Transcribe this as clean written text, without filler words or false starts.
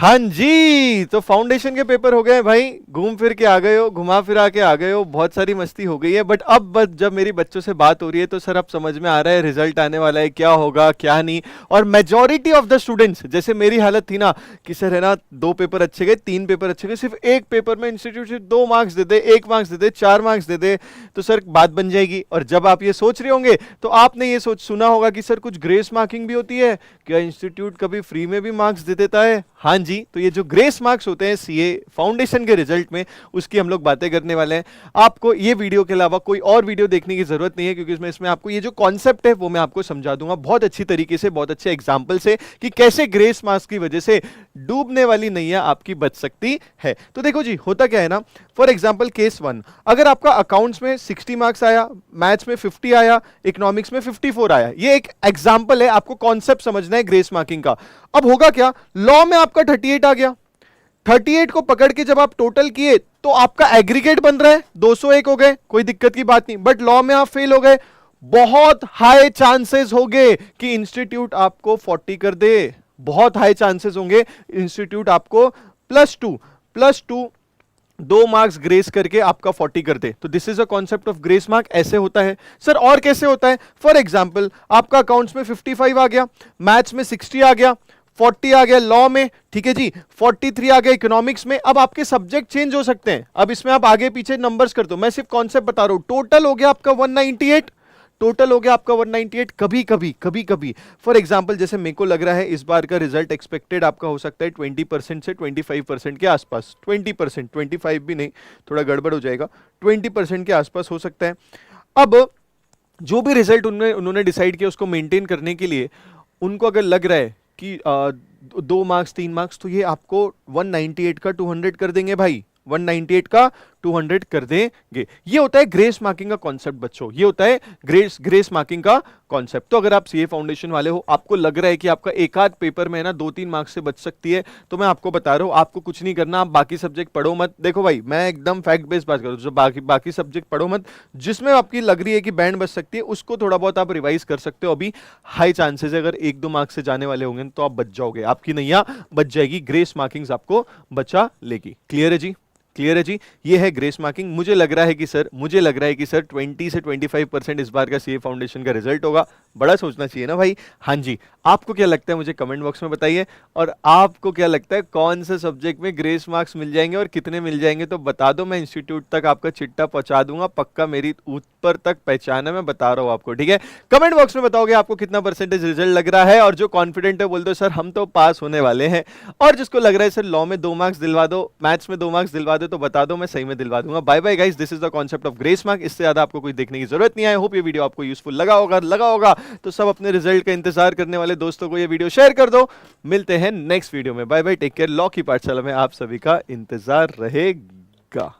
हाँ जी, तो फाउंडेशन के पेपर हो गए भाई, घूम फिर के आ गए हो, घुमा फिरा के आ गए हो, बहुत सारी मस्ती हो गई है। बट अब बस जब मेरी बच्चों से बात हो रही है तो सर अब समझ में आ रहा है रिजल्ट आने वाला है, क्या होगा क्या नहीं। और मेजॉरिटी ऑफ द स्टूडेंट्स, जैसे मेरी हालत थी ना कि सर है ना 2 पेपर अच्छे गए, 3 पेपर अच्छे गए, सिर्फ एक पेपर में इंस्टीट्यूट से 2 मार्क्स दे दे, 1 मार्क्स दे दे, 4 मार्क्स दे दे, तो सर बात बन जाएगी। और जब आप ये सोच रहे होंगे तो आपने ये सोच सुना होगा कि सर कुछ ग्रेस मार्किंग भी होती है क्या, इंस्टीट्यूट कभी फ्री में भी मार्क्स दे देता है। हाँ जी, तो ये जो ग्रेस मार्क्स होते हैं सीए फाउंडेशन के रिजल्ट में, उसकी हम लोग बातें करने वाले हैं। आपको ये वीडियो के अलावा कोई और वीडियो देखने की जरूरत नहीं है, क्योंकि इसमें आपको ये जो कॉन्सेप्ट है वो मैं आपको समझा दूंगा बहुत अच्छी तरीके से, बहुत अच्छे एग्जाम्पल से, कि कैसे ग्रेस मार्क्स की वजह से डूबने वाली नैया आपकी बच सकती है। तो देखो जी, होता क्या है ना, फॉर एग्जाम्पल केस 1, अगर आपका अकाउंट्स में 60 मार्क्स आया, मैथ्स में 50 आया, इकोनॉमिक्स में 54 आया, ये एक एग्जाम्पल है, आपको कॉन्सेप्ट समझना है ग्रेस मार्किंग का। अब होगा क्या, लॉ में आपका 38 आ गया, 38 को पकड़ के जब आप टोटल किए तो आपका एग्रीगेट बन रहा है 201 हो गए, कोई दिक्कत की बात नहीं। बट लॉ में आप फेल हो गए, बहुत हाई चांसेस हो गए कि इंस्टीट्यूट आपको 40 कर दे, बहुत हाई चांसेस होंगे इंस्टीट्यूट आपको +2 2 मार्क्स ग्रेस करके आपका 40 कर दे। तो this is a concept of grace mark, ऐसे होता है। सर और कैसे होता है, फॉर एग्जांपल आपका अकाउंट्स में 55 आ गया, मैथ्स में 60 आ गया, 40 आ गया लॉ में, ठीक है जी, 43 आ गया इकोनॉमिक्स में। अब आपके सब्जेक्ट चेंज हो सकते हैं, अब इसमें आप आगे पीछे नंबर्स कर दो, मैं सिर्फ कॉन्सेप्ट बता रहा हूं। टोटल हो गया आपका 198, टोटल हो गया आपका 198। कभी कभी फॉर एग्जांपल जैसे मेरे को लग रहा है इस बार का रिजल्ट एक्सपेक्टेड आपका हो सकता है 20% से 25% के आसपास, 20%, 25 भी नहीं, थोड़ा गड़बड़ हो जाएगा, 20% के आसपास हो सकता है। अब जो भी रिजल्ट उन्होंने डिसाइड किया उसको मेंटेन करने के लिए उनको अगर लग रहा है कि 2 मार्क्स 3 मार्क्स, तो ये आपको 198 का 200 कर देंगे भाई, 198 का 200 कर देंगे। ये होता है ग्रेस मार्किंग का कॉन्सेप्ट बच्चों, ये होता है ग्रेस मार्किंग का कॉन्सेप्ट। तो अगर आप सीए फाउंडेशन वाले हो, आपको लग रहा है कि आपका एक आध पेपर में है ना 2-3 मार्क्स से बच सकती है, तो मैं आपको बता रहा हूं आपको कुछ नहीं करना, आप बाकी सब्जेक्ट पढ़ो मत। देखो भाई, मैं एकदम फैक्ट बेस्ड बात करूं, जो बाकी सब्जेक्ट पढ़ो मत, जिसमें आपकी लग रही है कि बैंड बच सकती है उसको थोड़ा बहुत आप रिवाइज कर सकते हो। अभी हाई चांसेस है अगर 1-2 मार्क्स से जाने वाले होंगे तो आप बच जाओगे, आपकी नैया बच जाएगी, ग्रेस मार्किंग आपको बचा लेगी। क्लियर है जी, क्लियर है जी, ये है ग्रेस मार्किंग। मुझे लग रहा है कि सर 20 से 25% इस बार का सीए फाउंडेशन का रिजल्ट होगा, बड़ा सोचना चाहिए ना भाई। हाँ जी, आपको क्या लगता है मुझे कमेंट बॉक्स में बताइए, और आपको क्या लगता है कौन से सब्जेक्ट में ग्रेस मार्क्स मिल जाएंगे और कितने मिल जाएंगे, तो बता दो, मैं इंस्टीट्यूट तक आपका चिट्टा पहुंचा दूंगा, पक्का मेरी ऊपर तक पहचान है, मैं बता रहा हूं आपको, ठीक है। कमेंट बॉक्स में बताओगे आपको कितना परसेंटेज रिजल्ट लग रहा है, और जो कॉन्फिडेंट है बोल दो सर हम तो पास होने वाले हैं, और जिसको लग रहा है सर लॉ में 2 मार्क्स दिलवा दो, मैथ्स में 2 मार्क्स दिलवा दो, तो बता दो, मैं सही में दिलवा दूंगा। Bye bye guys, this is the concept of grace mark, इससे ज्यादा आपको कोई देखने की जरूरत नहीं है। होप ये वीडियो आपको यूजफुल लगा होगा, तो सब अपने रिजल्ट का इंतजार करने वाले दोस्तों को ये वीडियो शेयर कर दो। मिलते हैं नेक्स्ट वीडियो में, bye bye, take care. Law की पाठशाला में आप सभी का इंतजार रहेगा।